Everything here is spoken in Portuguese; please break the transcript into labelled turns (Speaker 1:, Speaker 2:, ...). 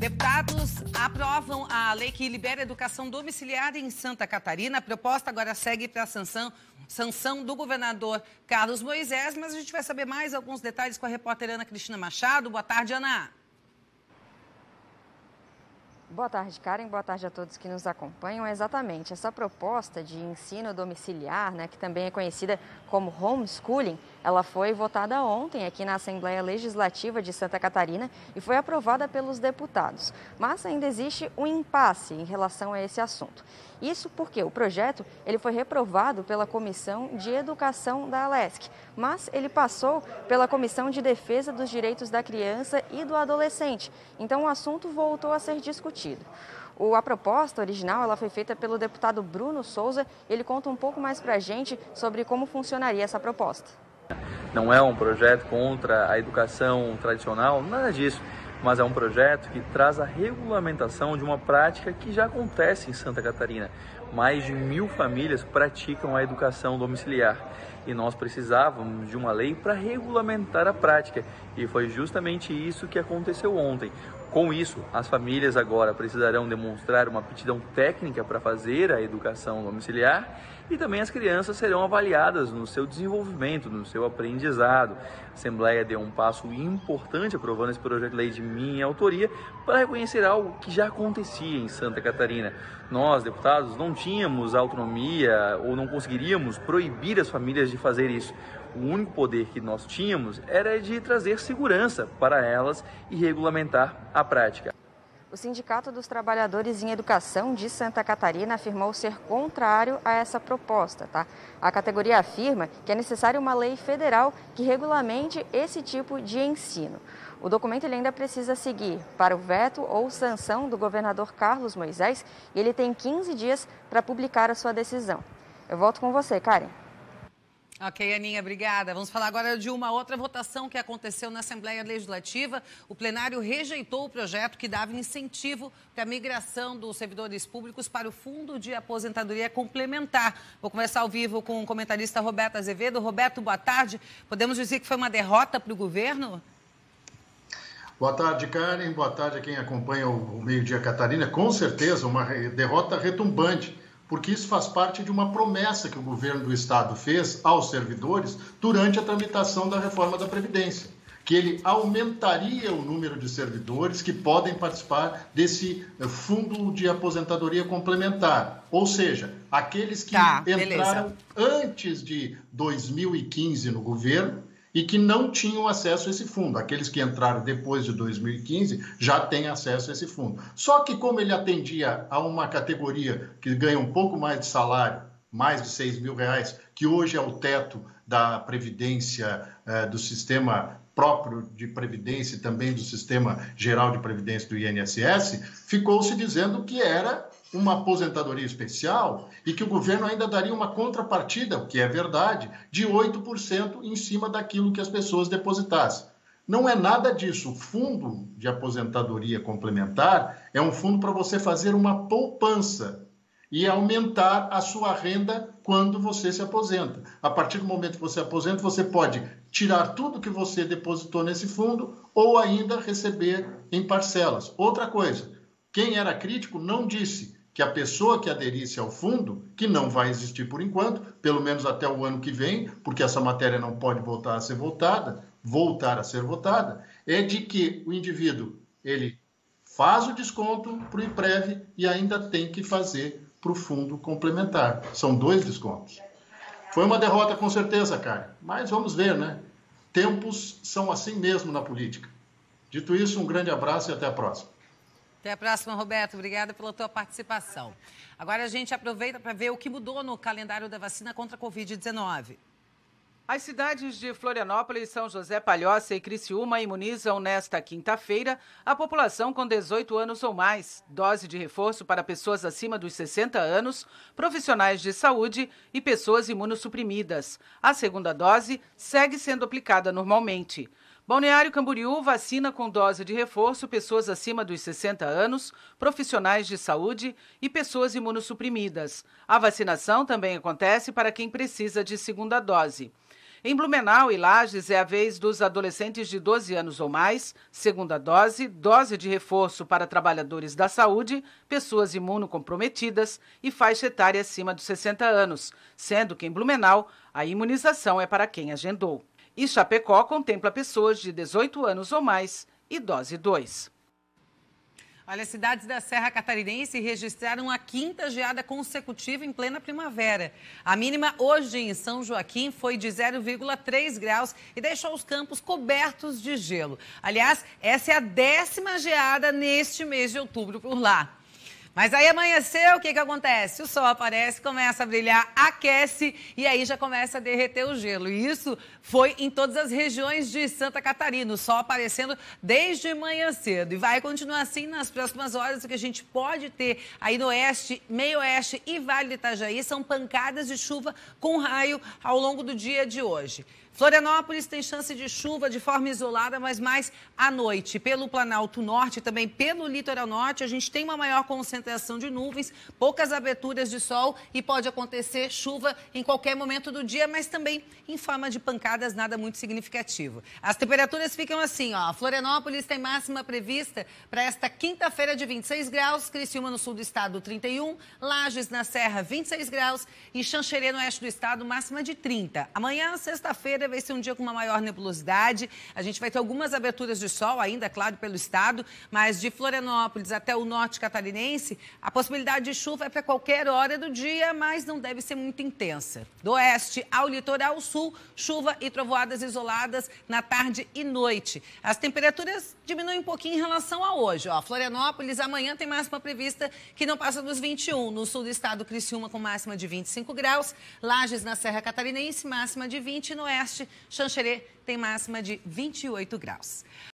Speaker 1: Deputados aprovam a lei que libera educação domiciliar em Santa Catarina. A proposta agora segue para a sanção do governador Carlos Moisés, mas a gente vai saber mais alguns detalhes com a repórter Ana Cristina Machado. Boa tarde, Ana.
Speaker 2: Boa tarde, Karen. Boa tarde a todos que nos acompanham. Exatamente, essa proposta de ensino domiciliar, que também é conhecida como homeschooling, ela foi votada ontem aqui na Assembleia Legislativa de Santa Catarina e foi aprovada pelos deputados. Mas ainda existe um impasse em relação a esse assunto. Isso porque o projeto ele foi reprovado pela Comissão de Educação da Alesc, mas ele passou pela Comissão de Defesa dos Direitos da Criança e do Adolescente. Então o assunto voltou a ser discutido. A proposta original ela foi feita pelo deputado Bruno Souza. Ele conta um pouco mais para a gente sobre como funcionaria essa proposta.
Speaker 3: Não é um projeto contra a educação tradicional, nada disso. Mas é um projeto que traz a regulamentação de uma prática que já acontece em Santa Catarina. Mais de 1.000 famílias praticam a educação domiciliar e nós precisávamos de uma lei para regulamentar a prática e foi justamente isso que aconteceu ontem. Com isso, as famílias agora precisarão demonstrar uma aptidão técnica para fazer a educação domiciliar e também as crianças serão avaliadas no seu desenvolvimento, no seu aprendizado. A Assembleia deu um passo importante aprovando esse projeto de lei de minha autoria para reconhecer algo que já acontecia em Santa Catarina. Nós, deputados, não tínhamos autonomia ou não conseguiríamos proibir as famílias de fazer isso. O único poder que nós tínhamos era de trazer segurança para elas e regulamentar a prática.
Speaker 2: O Sindicato dos Trabalhadores em Educação de Santa Catarina afirmou ser contrário a essa proposta, tá? A categoria afirma que é necessária uma lei federal que regulamente esse tipo de ensino. O documento ele ainda precisa seguir para o veto ou sanção do governador Carlos Moisés e ele tem 15 dias para publicar a sua decisão. Eu volto com você, Karen.
Speaker 1: Ok, Aninha, obrigada. Vamos falar agora de uma outra votação que aconteceu na Assembleia Legislativa. O plenário rejeitou o projeto que dava incentivo para a migração dos servidores públicos para o Fundo de Aposentadoria Complementar. Vou conversar ao vivo com o comentarista Roberto Azevedo. Roberto, boa tarde. Podemos dizer que foi uma derrota para o governo?
Speaker 4: Boa tarde, Karen. Boa tarde a quem acompanha o Meio-Dia Catarina. Com certeza, uma derrota retumbante, porque isso faz parte de uma promessa que o governo do estado fez aos servidores durante a tramitação da reforma da Previdência, que ele aumentaria o número de servidores que podem participar desse fundo de aposentadoria complementar, ou seja, aqueles que entraram antes de 2015 no governo e que não tinham acesso a esse fundo. Aqueles que entraram depois de 2015 já têm acesso a esse fundo. Só que como ele atendia a uma categoria que ganha um pouco mais de salário, mais de R$6.000, que hoje é o teto da Previdência, do sistema próprio de Previdência e também do Sistema Geral de Previdência do INSS, ficou-se dizendo que era uma aposentadoria especial e que o governo ainda daria uma contrapartida, o que é verdade, de 8% em cima daquilo que as pessoas depositassem. Não é nada disso. O fundo de aposentadoria complementar é um fundo para você fazer uma poupança e aumentar a sua renda quando você se aposenta. A partir do momento que você aposenta, você pode tirar tudo que você depositou nesse fundo ou ainda receber em parcelas. Outra coisa, quem era crítico não disse que a pessoa que aderisse ao fundo, que não vai existir por enquanto, pelo menos até o ano que vem, porque essa matéria não pode voltar a ser votada, é de que o indivíduo ele faz o desconto para o IPREV e ainda tem que fazer para o fundo complementar. São 2 descontos. Foi uma derrota com certeza, cara, mas vamos ver, né? Tempos são assim mesmo na política. Dito isso, um grande abraço e até a próxima.
Speaker 1: Até a próxima, Roberto. Obrigada pela tua participação. Agora a gente aproveita para ver o que mudou no calendário da vacina contra a Covid-19.
Speaker 5: As cidades de Florianópolis, São José, Palhoça e Criciúma imunizam nesta quinta-feira a população com 18 anos ou mais. Dose de reforço para pessoas acima dos 60 anos, profissionais de saúde e pessoas imunossuprimidas. A segunda dose segue sendo aplicada normalmente. Balneário Camboriú vacina com dose de reforço pessoas acima dos 60 anos, profissionais de saúde e pessoas imunossuprimidas. A vacinação também acontece para quem precisa de segunda dose. Em Blumenau e Lages é a vez dos adolescentes de 12 anos ou mais, segunda dose, dose de reforço para trabalhadores da saúde, pessoas imunocomprometidas e faixa etária acima dos 60 anos, sendo que em Blumenau a imunização é para quem agendou. E Chapecó contempla pessoas de 18 anos ou mais e dose 2.
Speaker 1: Olha, as cidades da Serra Catarinense registraram a 5ª geada consecutiva em plena primavera. A mínima hoje em São Joaquim foi de 0,3 graus e deixou os campos cobertos de gelo. Aliás, essa é a 10ª geada neste mês de outubro por lá. Mas aí amanheceu, o que acontece? O sol aparece, começa a brilhar, aquece e aí já começa a derreter o gelo. E isso foi em todas as regiões de Santa Catarina, o sol aparecendo desde manhã cedo. E vai continuar assim nas próximas horas, o que a gente pode ter aí no oeste, meio oeste e Vale do Itajaí são pancadas de chuva com raio ao longo do dia de hoje. Florianópolis tem chance de chuva de forma isolada, mas mais à noite. Pelo Planalto Norte e também pelo Litoral Norte, a gente tem uma maior concentração de nuvens, poucas aberturas de sol e pode acontecer chuva em qualquer momento do dia, mas também em forma de pancadas, nada muito significativo. As temperaturas ficam assim, ó. Florianópolis tem máxima prevista para esta quinta-feira de 26 graus, Criciúma no sul do estado 31, Lages na Serra 26 graus e Xanxerê no oeste do estado máxima de 30. Amanhã, sexta-feira, vai ser um dia com uma maior nebulosidade. A gente vai ter algumas aberturas de sol ainda, claro, pelo estado, mas de Florianópolis até o norte catarinense, a possibilidade de chuva é para qualquer hora do dia, mas não deve ser muito intensa. Do oeste ao litoral sul, chuva e trovoadas isoladas na tarde e noite. As temperaturas diminuem um pouquinho em relação a hoje. Ó, Florianópolis amanhã tem máxima prevista que não passa dos 21. No sul do estado, Criciúma com máxima de 25 graus. Lages na Serra Catarinense, máxima de 20. No oeste, Xanxerê tem máxima de 28 graus.